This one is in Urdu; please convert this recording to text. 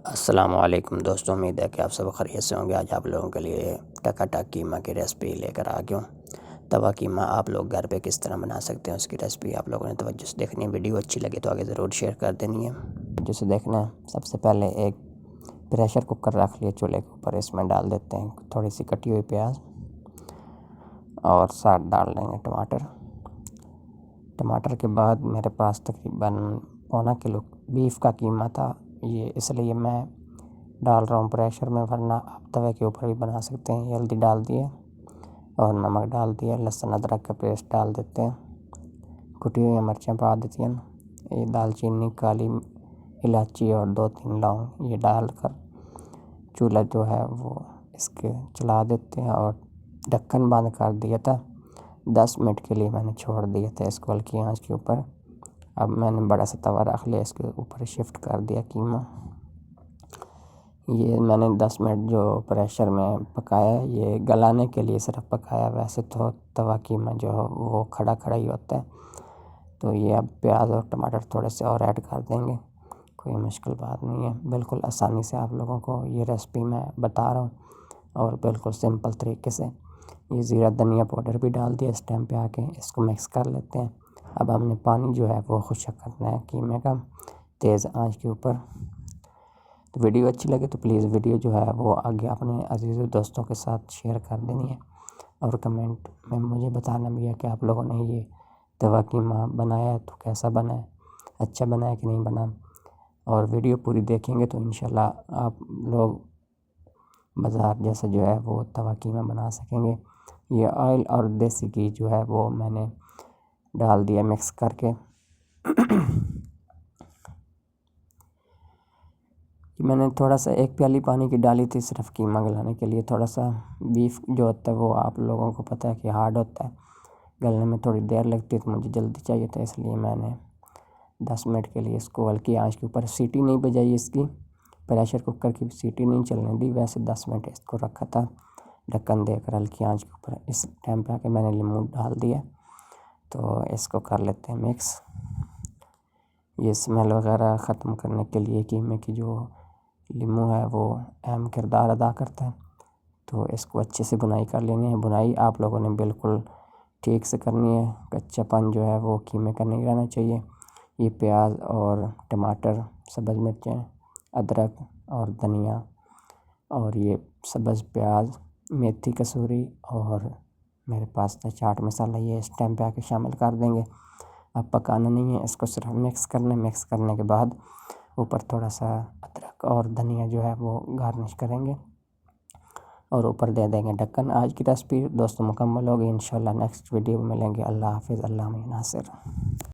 السلام علیکم دوستوں، امید ہے کہ آپ سب خیریت سے ہوں گے۔ آج آپ لوگوں کے لیے ٹکا ٹک قیمہ کی ریسپی لے کر آ گیا ہوں۔ توا قیمہ آپ لوگ گھر پہ کس طرح بنا سکتے ہیں، اس کی ریسپی آپ لوگوں نے توجہ سے دیکھنی ہے۔ ویڈیو اچھی لگے تو آگے ضرور شیئر کر دینی ہے۔ جسے دیکھنا ہے، سب سے پہلے ایک پریشر کوکر رکھ لیے چولہے کے اوپر، اس میں ڈال دیتے ہیں تھوڑی سی کٹی ہوئی پیاز اور ساتھ ڈال دیں گے ٹماٹر کے بعد میرے پاس تقریباً پونا کلو بیف کا قیمہ تھا، یہ اس لیے میں ڈال رہا ہوں پریشر میں، ورنہ آپ توے کے اوپر بھی بنا سکتے ہیں۔ ہلدی ڈال دیے اور نمک ڈال دیا، لہسن ادرک کا پیسٹ ڈال دیتے ہیں، کٹی ہوئی مرچیں پا دیتی ہیں، یہ دال چینی، کالی الائچی اور 2-3 لونگ یہ ڈال کر چولہا جو ہے وہ اس کے چلا دیتے ہیں اور ڈھکن بند کر دیا تھا۔ 10 منٹ کے لیے میں نے چھوڑ دیا تھا اس کو ہلکی آنچ کے اوپر۔ اب میں نے بڑا سا توا رکھ لیا، اس کے اوپر شفٹ کر دیا قیمہ۔ یہ میں نے 10 منٹ جو پریشر میں پکایا، یہ گلانے کے لیے صرف پکایا، ویسے تو توا قیمہ جو ہے وہ کھڑا کھڑا ہی ہوتا ہے۔ تو یہ اب پیاز اور ٹماٹر تھوڑے سے اور ایڈ کر دیں گے، کوئی مشکل بات نہیں ہے، بالکل آسانی سے آپ لوگوں کو یہ ریسپی میں بتا رہا ہوں اور بالکل سمپل طریقے سے۔ یہ زیرہ دھنیا پاؤڈر بھی ڈال دیا اس ٹائم پہ، آ کے اس کو مکس کر لیتے ہیں۔ اب ہم نے پانی جو ہے وہ خشک کرنا ہے قیمے کا، تیز آنچ کے اوپر۔ تو ویڈیو اچھی لگے تو پلیز ویڈیو جو ہے وہ آگے اپنے عزیز و دوستوں کے ساتھ شیئر کر دینی ہے، اور کمنٹ میں مجھے بتانا بھی ہے کہ آپ لوگوں نے یہ توا قیمہ بنایا ہے تو کیسا بنا ہے، اچھا بنا ہے کہ نہیں بنا۔ اور ویڈیو پوری دیکھیں گے تو انشاءاللہ آپ لوگ بازار جیسا جو ہے وہ توا قیمہ بنا سکیں گے۔ یہ آئل اور دیسی گھی جو ہے وہ میں نے ڈال دیا مکس کر کے۔ میں نے تھوڑا سا 1 پیالی پانی کی ڈالی تھی صرف قیمہ گلانے کے لیے۔ تھوڑا سا بیف جو ہوتا ہے وہ آپ لوگوں کو پتہ ہے کہ ہارڈ ہوتا ہے، گلنے میں تھوڑی دیر لگتی ہے، تو مجھے جلدی چاہیے تھا، اس لیے میں نے 10 منٹ کے لیے اس کو ہلکی آنچ کے اوپر، سیٹی نہیں بجائی اس کی، پریشر کوکر کی سیٹی نہیں چلنے دی، ویسے 10 منٹ اس کو رکھا تھا ڈھکن دے کر ہلکی آنچ کے اوپر۔ اس ٹائم پہ آ کے میں نے لیموں ڈال دیا، تو اس کو کر لیتے ہیں مکس۔ یہ اسمیل وغیرہ ختم کرنے کے لیے قیمے کی جو لیموں ہے وہ اہم کردار ادا کرتا ہے، تو اس کو اچھے سے بنائی کر لینی ہے۔ بنائی آپ لوگوں نے بالکل ٹھیک سے کرنی ہے، کچا پن جو ہے وہ قیمے کا نہیں رہنا چاہیے۔ یہ پیاز اور ٹماٹر، سبز مرچیں، ادرک اور دھنیا اور یہ سبز پیاز، میتھی کسوری اور میرے پاس تھا چاٹ مسالہ، یہ اس ٹائم پہ آ کے شامل کر دیں گے۔ اب پکانا نہیں ہے، اس کو صرف مکس کرنا ہے۔ مکس کرنے کے بعد اوپر تھوڑا سا ادرک اور دھنیا جو ہے وہ گارنش کریں گے اور اوپر دے دیں گے ڈھکن۔ آج کی ریسپی دوستوں مکمل ہوگی، انشاءاللہ نیکسٹ ویڈیو میں ملیں گے۔ اللہ حافظ، اللہ معین ناصر۔